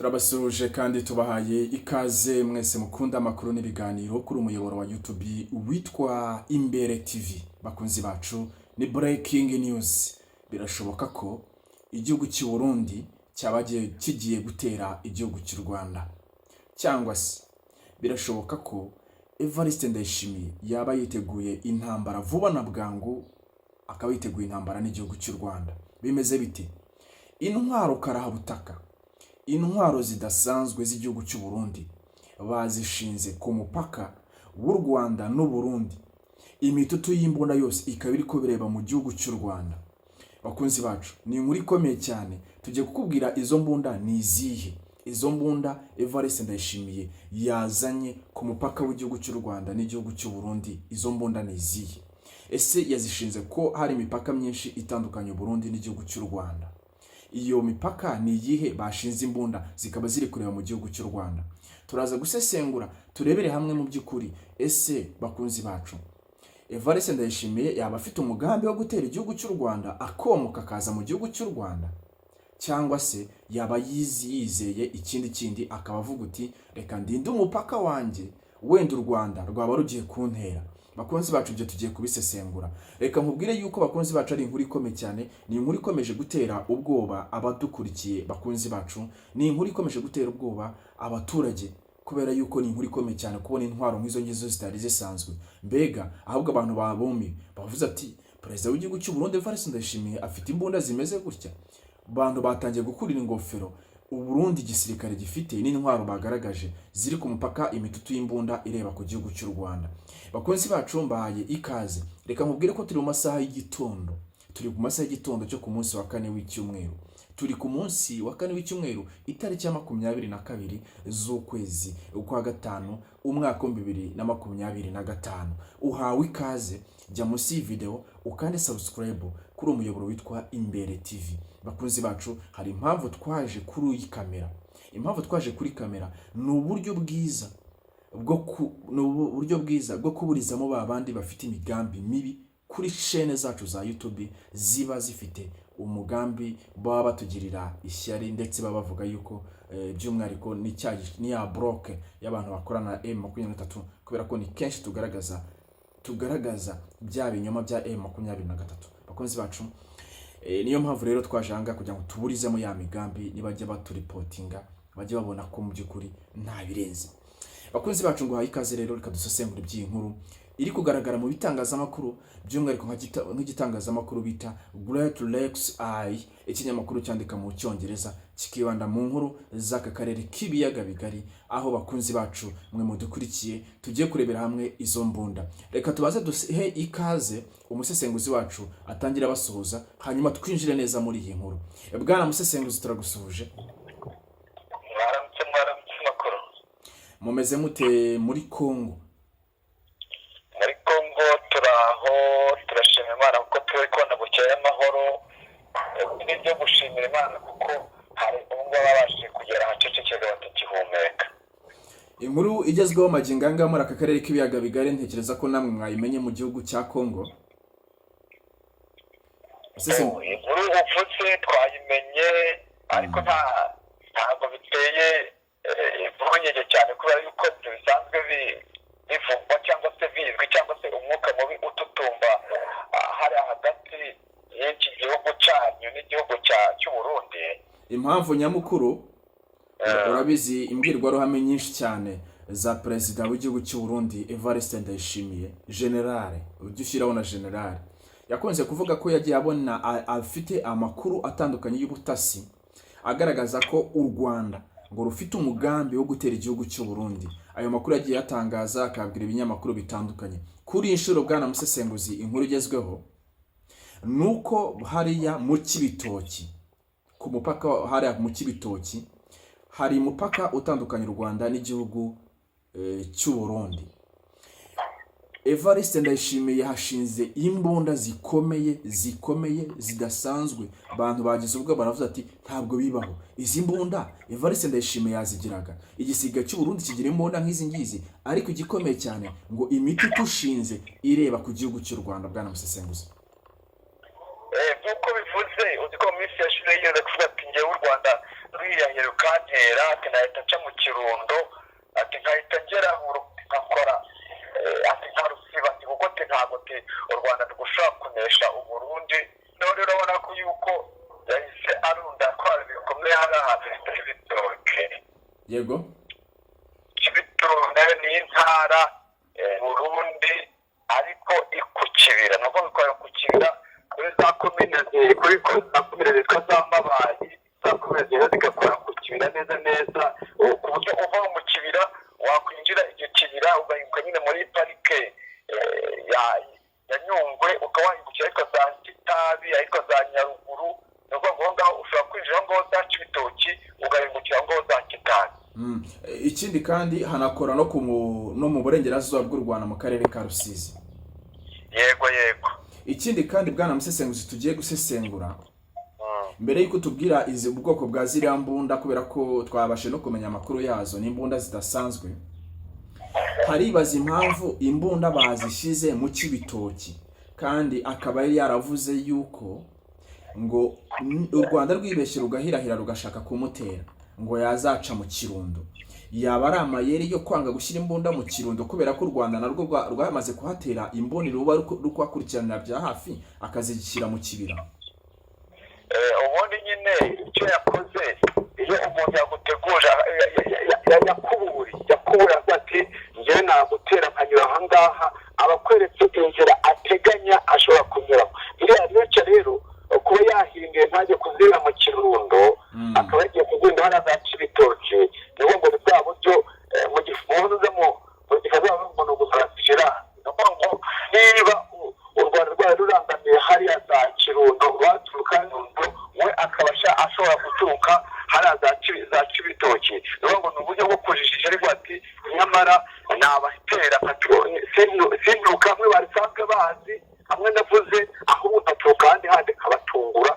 Turabasuje kandi tubahaye ikaze mwese mukunda amakuru n'ibiganiro kuri umuyoboro wa YouTube witwa Imbere TV. Bakunzi bacu, ni breaking news. Birashoboka ko igihugu cy'u Burundi cyabagiye kigiye gutera igihugu cy'u Rwanda. Cyangwa se birashoboka ko Evariste Ndayishimiye yaba yiteguye intambara vuba na bwangu, akaba yiteguye intambara n'igihugu cy'u Rwanda. Bimeze bite? Intwaro karahabutaka, intwaro zidasanzwe z'igihugu cy'u Burundi bazishinze ku mupaka w'u Rwanda n'u Burundi. Imitutu y'imbunda yose ikaba iri ko bireba mu gihugu cy'u Rwanda. Bakunzi bacu, ni inkuru ikomeye cyane. Tugiye kukubwira izo mbunda ni izihe. Izo mbunda Evariste Ndayishimiye yazanye ku mupaka w'igihugu cy'u Rwanda n'igihugu cy'u Burundi. Izo mbunda ni izihe? Ese yazishinze ko hari imipaka myinshi itandukanye Burundi n'igihugu cy'u Rwanda. Iyo mipaka ni iyihe bashinze imbunda zikaba ziri kureba mu gihugu cy'u Rwanda? Turaza gusesengura turebere hamwe mu by'ukuri. Ese bakunzi bacu, Evariste Ndayishimiye yaba afite umugambi wo gutera igihugu cy'u Rwanda akomoka akaza mu gihugu cy'u Rwanda, cyangwa se yaba yizeye ikindi akaba avuga uti reka ndinde umupaka wanjye, wenda u Rwanda rwaba rugiye kuntera? Bakunzi bacu, ibyo tugiye kubisesengura. Reka nkubwire yuko bakunzi bacu ari inkuru ikomeye cyane, ni inkuru ikomeje gutera ubwoba abadukurikiye. Bakunzi bacu, ni inkuru ikomeje gutera ubwoba abaturage, kubera yuko ni inkuru ikomeye cyane kubona intwaro nk'izo ngizo zitari zisanzwe. Mbega ahubwo abantu babumi bavuze ati perezida w'igihugu cy'u Burundi Evariste Ndayishimiye afite imbunda zimeze gutya. Abantu batangiye gukurira ingofero Uburundi igisirikare gifite n'intwaro bagaragaje ziri ku mupaka, imitutu y'imbunda ireba ku gihugu cy'u Rwanda. Bakunzi bacu, mbahaye ikaze. Reka nkubwire ko turi mu masaha y'igitondo. Turi ku masaha y'igitondo cyo ku munsi wa kane w'icyumweru. Turi ku munsi wa kane w'icyumweru, itariki ya 22 z'ukwezi kwa gatanu, umwaka wa 2025. Uhawe ikaze. Jya munsi y'video ukande subscribe kuri umuyoboro witwa Imbere TV. Bakunzi bacu, hari impamvu twaje kuri iyi kamera. Impamvu twaje kuri kamera ni uburyo bwiza bwo kuburizamo babandi bafite imigambi mibi kuri chaîne zacu za YouTube, ziba zifite umugambi baba batugirira ishyari, ndetse baba bavuga yuko by'umwihariko ni ya block y'abantu bakorana na M23, kubera ko ni kenshi tugaragaza bya binyoma bya M23. Bakunzi bacu, niyo mpamvu rero twajanga kugira ngo tuburizemo ya migambi, nibajya baturipotinga bajye babona ko mu by'ukuri nta birenze. Bakunzi bacu, ngo ikaze rero, reka dusesengura iby'iyi nkuru iri kugaragara mu bitangazamakuru, by'umwihariko nk'igitangazamakuru bita Great Lakes Eye, ikinyamakuru cyandika mu Cyongereza kikibanda mu nkuru z'aka karere k'ibiyaga bigari. Aho bakunzi bacu mwe mudukurikiye, tugiye kurebera hamwe izo mbunda. Reka tubaze duhe ikaze umusesenguzi wacu atangira basuhuza, hanyuma twinjire neza muri iyi nkuru. Bwana musesenguzi, turagusuhuje. Mumeze mute muri Kongo? Muri Kongo turaho, turashima Imana kuko turi kubona bukeye amahoro. Ni byo gushimira Imana kuko hari ubwo babashije kugera ahacecekera batakihumeka. Inkuru igezweho magingo anga muri aka karere k'ibiyaga bigari, ntekereza ko namwe mwayimenye mu gihugu cya Kongo. Inkuru uvutse twayimenye, ariko ntabwo biteye impungenge cyane, kubera yuko bisanzwe bivugwa cyangwa se bizwi, cyangwa se umwuka mubi ututumba hari hagati y'iki gihugu cyanyu n'igihugu cy'u Burundi. Impamvu nyamukuru, urabizi imbwirwaruhame nyinshi cyane za perezida w'igihugu cy'u Burundi Evariste Ndayishimiye, generale, ujye ushyiraho na generale, yakunze kuvuga ko yagiye abona afite amakuru atandukanye y'ubutasi agaragaza ko u Rwanda ngo rufite umugambi wo gutera igihugu cy'u Burundi. Ayo makuru yagiye yatangaza, akabwira ibinyamakuru bitandukanye. Kuri inshuro, bwana musesenguzi, inkuru igezweho nuko hariya mu Kibitoki, ku mupaka hariya mu Kibitoki, hari umupaka utandukanye u Rwanda n'igihugu cy'u Burundi. Evariste Ndayishimiye hashinze imbunda zikomeye zidasanzwe. Abantu bagize ubwo baravuze ati ntabwo bibaho, izi mbunda Evariste Ndayishimiye yazigiraga. Igisiga cy'u Burundi kigira imbunda nk'izi ngizi, ariko igikomeye cyane ngo imiti tushinze ireba ku gihugu cy'u Rwanda. Bwana musesenguzi, nk'uko bivuze, uzi ko minsi yashize yigeze kuvuga ati ngewe u Rwanda rwiyahera kandi bantera ati nahita nca mu Kirundo ati nkahita ngera nkakora ati nka Rusiba ati kuko ati ntabwo ati u Rwanda rgushaka kunesha Uburundi none urabona ko yuko yahise arunda kwari bikomeye hari ahantu Cibitoke yego Cibitoke ni intara Burundi ariko ikukibira nubwo bikora kukibira kuri za komine kuri za komine zitwa za Mabayi za komine zigakora kukibira neza ku buryo uva mu kibira wakwinjira icyo kibira ugahinduka nyine muri parike ya Nyungwe ukawahindukira ariko za Kitabi ariko za Nyaruguru nubwo ngaho ushobora kwinjira ngo za Cibitoki ugahindukira ngo za Kitabi. Ikindi kandi hanakora no mu burengerazuba bw'u Rwanda mu karere ka Rusizi. Yego ikindi kandi bwana musesenguzi tugiye gusesengura mbere yuko tubwira izi ubwoko bwa ziriya mbunda kubera ko twabashe no kumenya amakuru yazo n'imbunda zidasanzwe haribaza impamvu imbunda bazishize mu Cibitoki kandi akaba yaravuze yuko ngo u Rwanda rwibeshye rugahirahira rugashaka kumutera ngo yazaca mu Kirundo yaba ari amayeri yo kwanga gushyira imbunda mu Kirundo kubera ko u Rwanda narwo rwamaze kuhatera imboni ruba rukwakurikirana bya hafi akazishyira mu kibira. Ubundi nyine icyo yakoze iyo umuntu yaguteguje yakubura ati njyewe nagutera nkanyura aha ngaha abakweretse inzira ateganya ashobora kunyuramo iriya nico rero kuba yahinduye ntajye kuzira mu Kirundo akaba yagiye kugenda hano za Cibitoki niho ngo bwa buryo mu gifunzo mu gikaza umuntu gusarashira ngo niba u Rwanda rwari rurangamiye hariya za Kirundo rwaturuka we akabasha ashobora guturuka hariya za Cibitoki niho ngo n'uburyo bwo kujijisha ariko ati nyamara nabatera sinduka hamwe barisanzwe bazi hamwe navuze aho ubutatu kandi handi kabatungura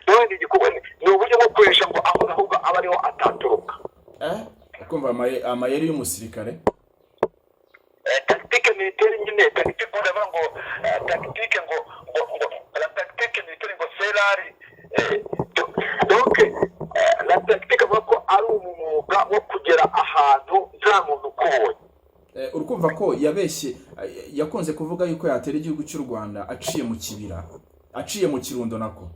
n'ubundi gikorwa ni uburyo bwo kuresha ngo ahubwo aba ariho ataturuka kumva amayeri y'umusirikare tactique militaire nyine tactique urabona ngo tactique ngo la tactique militaire ngo serari donc la tactique ko ari umwuga wo kugera ahantu nta muntu ukubonye. Urukumva ko yabeshye yakunze kuvuga yuko yatera igihugu cy'u Rwanda aciye mu kibira aciye mu Kirundo nako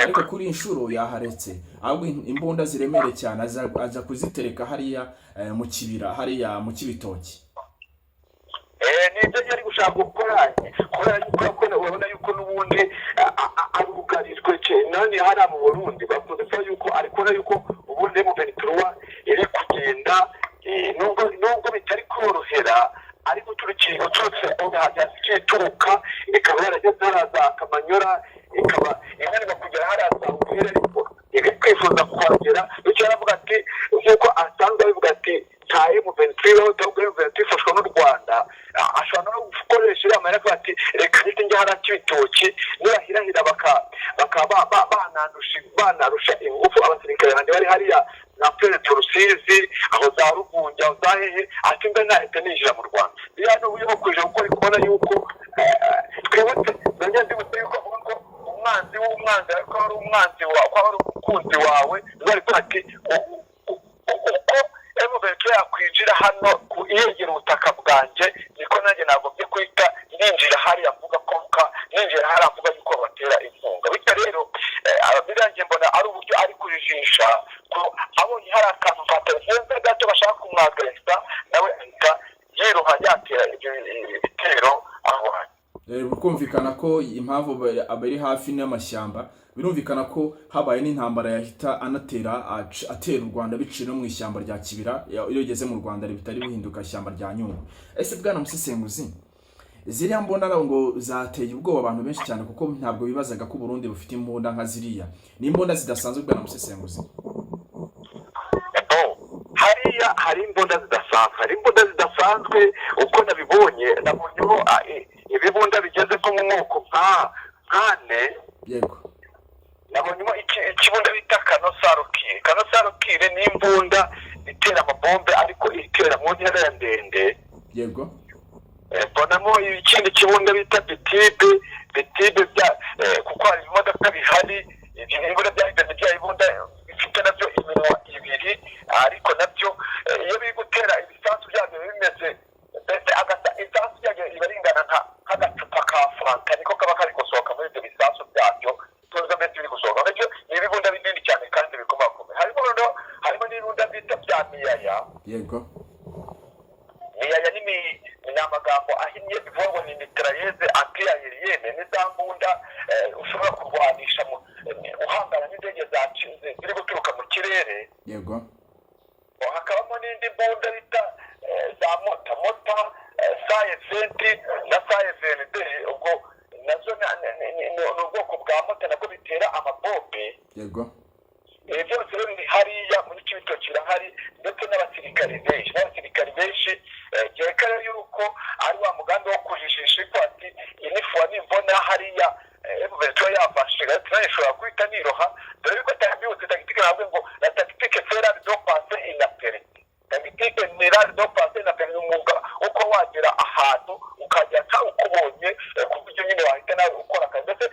ariko kuri inshuro yaharetse ahubwo imbunda ziremere cyane aza kuzitereka hariya mu kibira hariya mu Cibitoki. Nibyo yari gushaka gukora yuko urabona yuko n'ubundi arugarijwe none hari mu Burundi bakunze ko yuko ariko yuko ubundi mu Benitruwa iri kugenda nubwo bitari korohera ariko turukiri uturutse hajya turuka ikaba yarageze haraza Kamanyora ikaba inanirwa kugera haraza ubwire ariko kwifuza kuhagera bityo aravuga ati nk'uko asanzwe abivuga ati ntaye mu Benitruwa tifashwa n'u Rwanda ashobora no gukoresha iriya mayira ati reka nite njya hariya Cibitoki nirahirahira bakaba banarusha ingufu abasirikare bandi bari hariya na Perezida Rusizi aho za Rugunja aho za hehe ati mbe nahita ninjira mu Rwanda iyo ni uburyo bwo kuja gukora kubona yuko twebwe nanjye ndibutse yuko avuga ko umwanzi w'umwanzi ariko ari umwanzi wawe ko ari umukunzi wawe ariko ati uko emuventure yakwinjira hano yegera ubutaka bwanjye niko nanjye ntabwo byo kwita ninjira hariya mvuga ko ninjira hariya mvuga yuko batera inkunga bityo rero birangiye mbona ari uburyo ari kujijisha ko abonye hari akantu ka telefone gato bashaka kumwagresa nawe ahita yiruha yatera ibitero aho bukumvikana ko impamvu abari hafi n'amashyamba birumvikana ko habaye n'intambara yahita atera u Rwanda biciye no mu ishyamba rya Kibira iyo igeze mu Rwanda bitari bihinduka ishyamba rya Nyungwe. Ese bwana musesenguzi ziriya mbona ngo zateye ubwoba abantu benshi cyane kuko ntabwo bibazaga ko Burundi bufite imbunda nka ziriya ni imbunda zidasanzwe bwana musesenguzi. Hariya hari imbunda zidasanzwe uko nabibonye nabonyeho ibibunda bigeze ko mu moko nkane yego nabonyemo ikibunda bita kanosarokire ni imbunda itera amabombe ariko itera mu ntera ndende yego mbonamo ikindi kibunda bita bitibe kuko hari imodoka bihari imbunda bya ibunda bifite nabyo iminwa ibiri ariko nabyo iyo biri gutera ibisasu byabyo bimeze ndetse isasu ryabyo riba ringana nk'agacupa ka fanta niko kaba kari gusohoka muri ibyo bisasu byabyo tuzi mbese biri gusohoka nabyo ni ibibunda binini cyane kandi bikomakomeye harimo n'ibibunda bita bya miyaya. Yego. Miyaya ni amagambo ahinnye bivuga ngo ni mitrailleze anti-aérienne ni za mbunda ushobora kurwanisha uhangana n'indege ziri guturuka mu kirere. Yego. Hakabamo n'indi mbunda bita za mota SA-20 na SA-22 ubwo nazo ni ubwoko bwa mota nabwo bitera amabombe. Yego. Byose rero ni hariya muri Kibitoki hari ndetse n'abasirikari benshi byerekana yuko ari wa mugambi wo kujijisha ko ati inifuwa nimbona hariya ebuvetura yafashe tunashobora guhita niroha dore ko tabyutse tactique nabwo ngo la tactique ferale do passer inaperite tactique ferale do passer inaperite umuga uko wagera ahantu ukajya nta ukubonye ku buryo nyine wahita nawe ukora akazi ndetse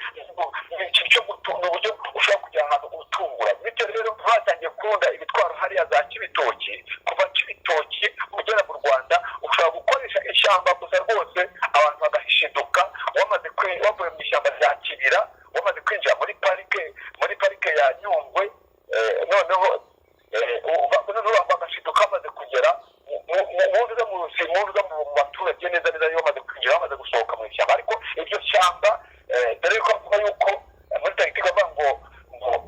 icyo gutunda uburyo ushobora kujya ahantu utungura bityo rero hatangiye kurunda ibitwaro hariya za Kibitoki kuva Kibitoki ugera mu Rwanda ushobora gukoresha ishyamba gusa rwose abantu bagahishiduka wavuye mu ishyamba rya Kibira wamaze kwinjira muri parike ya Nyungwe noneho bagashiduka bamaze kugera mu baturage neza iyo bamaze kwinjira bamaze gusohoka mu ishyamba ariko iryo shyamba dore ko bavuga yuko muri tactique bavuga ngo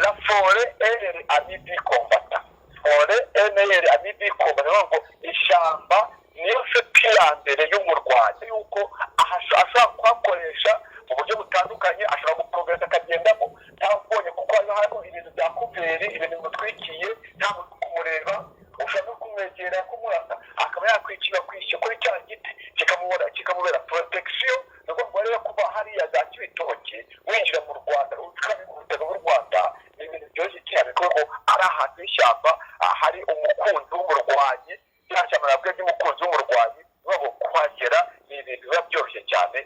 la forêt est amie du combattant forêt est amie du combattant ngo ishyamba niyo nshuti ya mbere y'umurwanyi yuko ashobora kuhakoresha mu buryo butandukanye ashobora guprogresa akagendamo ntabonye kuko harimo ibintu bya kuveri ibintu bimutwikiye nta muntu kumureba ushobora no kumwegera kumurasa akaba yakwikira kuri cya giti kikamubera protection nuko ngo rero kuba hariya za Kibitoki winjira mu Rwanda ubutaka bw'u Rwanda ni ibintu byoroshye cyane kuko ari ahantu h'ishyamba hari umukunzi w'umurwanyi cyangwa nabwo n'umukunzi w'umurwanyi babo kuhagera ni ibintu biba byoroshye cyane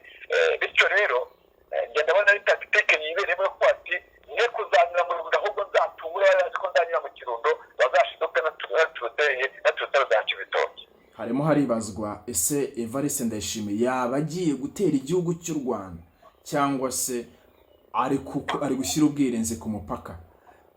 bityo rero ngenda ndabona ari tactique yibereye ko ati ne kuzanyura mu Rwanda ahubwo nzatungura yaje ko nzanyura mu Kirundo bazashiduka na za Kibitoki. Harimo haribazwa ese Evariste Ndayishimiye yaba agiye gutera igihugu cy'u Rwanda cyangwa se ari gushyira ubwirinzi ku mupaka.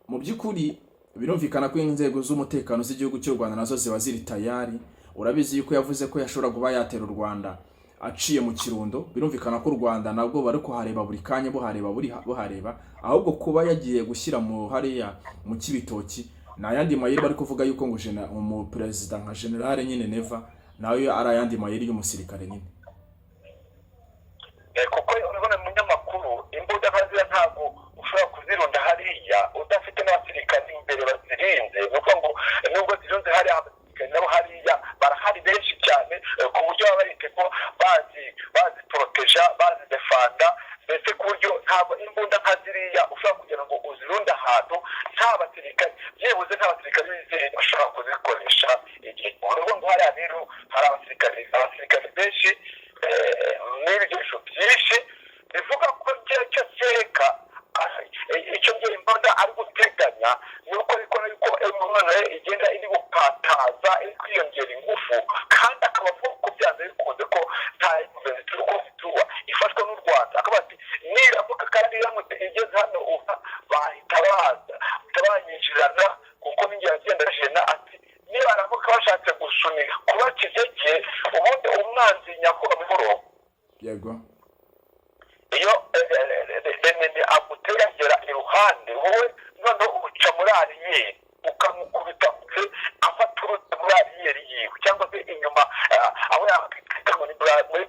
Mu by'ukuri birumvikana ko inzego z'umutekano z'igihugu cy'u Rwanda nazo ziba ziri tayari. Urabizi yuko yavuze ko yashobora kuba yatera u Rwanda aciye mu Kirundo. Birumvikana ko u Rwanda nabwo bari kuhareba buri kanya buhareba ahubwo kuba yagiye gushyira mu hariya mu Kibitoki n'ayandi mayeri bari kuvuga yuko ngo umuperezida nka General nyine Neva nawe ari ayandi mayeri y'umusirikare nyine. Kuko urabona mu nyamakuru imbunda nkazira ntabwo ushobora kuzirunda hariya udafite n'abasirikare imbere bazirinze nuko ngo nubwo zirunze hariya abasirikare nabo hariya barahari benshi cyane ku buryo baba barite ko bazi proteja bazi defanda mbese ku buryo ntabwo imbunda nka ziriya ushobora kugira ngo uzirunde ahantu nta basirikare byibuze nta basirikare bizeye bashobora kuzikoresha igihe urabona ngo hariya rero hari abasirikare benshi n'ibikoresho byinshi bivuga ko cyo cyereka icyo gihe imbunda ari guteganya nuko bikora yuko umwana igenda iri gukataza iri kwiyongera ingufu kandi akaba avuga ko byanze bikunze ko nta guverinoma uko zituba ifashwa n'u Rwanda akaba ati niramuka kandi iramutse igeze hano bahita banyinjirana kuko n'ingira agenda jena ati nibaramuka bashatse gusunika kubaca intege ubundi umwanzi nyakubahwa. Yego. Iyo agutegera iruhande wowe noneho uca muri ariyeri ukamukubita afata urute muri ariyeri yiwe cyangwa se inyuma aho yakwita muri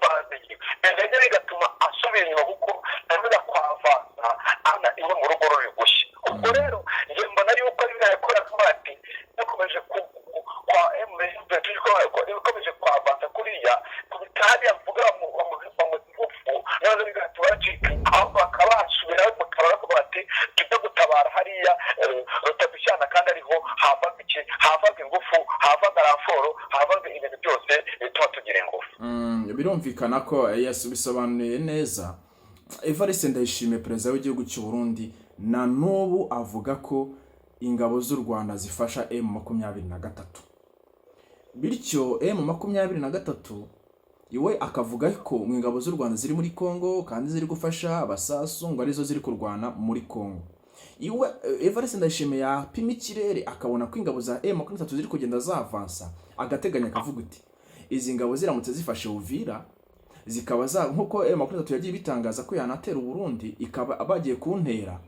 base yiwe ndetse bigatuma asubira inyuma kuko ntabwo kwavanza ana iwe mu rugo ruri gushya. Ubwo rero njye mbona yuko ari binakora kandi yakomeje kwa ikomeje kwavanza kuriya kubitari avuga mu ngufu nazo bigatuma bacika aho bakaba basubira bakaba bati tujya gutabara hariya rutabishyana kandi ariho havaga ingufu havaga raforo havaga ibintu byose bituma tugira ingufu. Birumvikana ko bisobanuye neza. Evariste Ndayishimiye perezida w'igihugu cy'u Burundi na n'ubu avuga ko ingabo z'u Rwanda zifasha M23. Bityo M23 iwe akavuga ko ingabo z'u Rwanda ziri muri Kongo kandi ziri gufasha abasasu ngo arizo ziri kurwana muri Kongo. Iwe Evariste Ndayishimiye yapima ikirere akabona ko ingabo za M23 ziri kugenda zavansa, agateganya akavuga uti izi ngabo ziramutse zifashe Uvira zikaba nkuko M23 yagiye bitangaza ko yanatera u Burundi ikaba abagiye kuntera,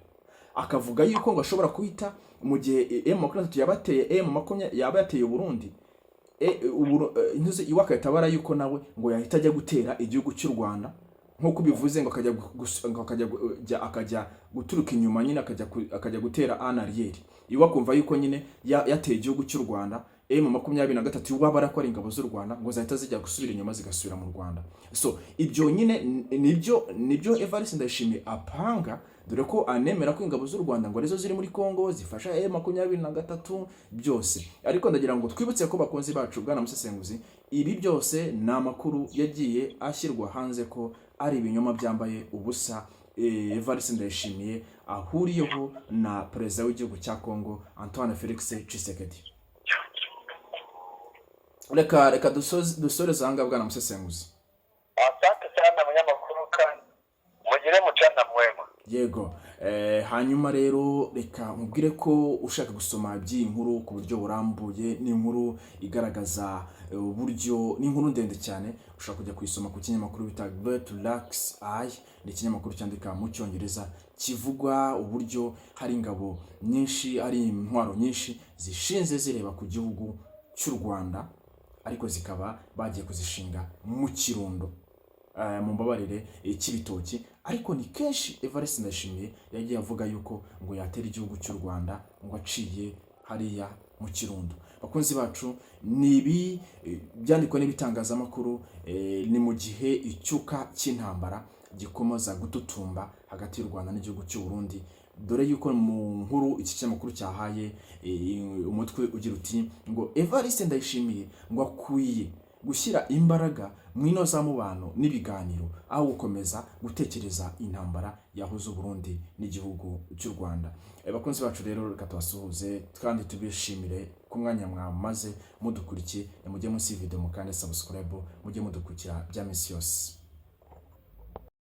akavuga yuko ngo ashobora kuhita mu gihe M23 yabateye yaba yateye u Burundi intuze iwakahita bara yuko nawe ngo yahita ajya gutera igihugu cy'u Rwanda, nkuko bivuze ngo akajya guturuka inyuma nyine akajya gutera anariyeri. Iwakumva yuko nyine yateye igihugu cy'u Rwanda, M23 wabara ko ari ingabo z'u Rwanda ngo zahita zijya gusubira inyuma zigasubira mu Rwanda. So ibyo nyine nibyo Evariste Ndayishimiye apanga, dore ko anemera ko ingabo z'u Rwanda ngo arizo ziri muri Kongo zifasha M23 byose. Ariko ndagira ngo twibutse ko bakunzi bacu bwana musesenguzi, ibi byose ni amakuru yagiye ashyirwa hanze ko ari ibinyoma byambaye ubusa Evariste Ndayishimiye ahuriyeho na perezida w'igihugu cya Kongo Antoine Felix Tshisekedi. Reka dusore zanga bwana musesenguzi. Asante sana munyamakuru kandi mugire mucana mwema. Yego, hanyuma rero reka mubwire ko ushaka gusoma by'iyi nkuru ku buryo burambuye, ni inkuru igaragaza uburyo, ni inkuru ndende cyane, ushaka kujya kuyisoma ku kinyamakuru bita Great Lakes Eye, ni ikinyamakuru cyandika mu Cyongereza kivugwa uburyo hari ingabo nyinshi, hari intwaro nyinshi zishinze zireba ku gihugu cy'u Rwanda, ariko zikaba bagiye kuzishinga mu Kirundo, mu mbabarire cy'ibitoki. Ariko ni kenshi Evariste Ndayishimiye yagiye avuga yuko ngo yatera igihugu cy'u Rwanda ngo aciye hariya mu Kirundo. Bakunzi bacu, nibi byandikwa n'ibitangazamakuru, ni mu gihe icyuka cy'intambara gikomoza gututumba hagati y'u Rwanda n'igihugu cy'u Burundi, dore yuko mu nkuru iki kinyamakuru cyahaye umutwe ugira uti ngo Evariste Ndayishimiye ngo akwiye gushyira imbaraga mu inoza mubano n'ibiganiro aho gukomeza gutekereza intambara yahuza u Burundi n'igihugu cy'u Rwanda. Bakunzi bacu rero reka tubasuhuze kandi tubishimire ku mwanya mwamaze mudukurikiye. Mujye munsi video mukande subscribe, mujye mudukurikira bya misi yose.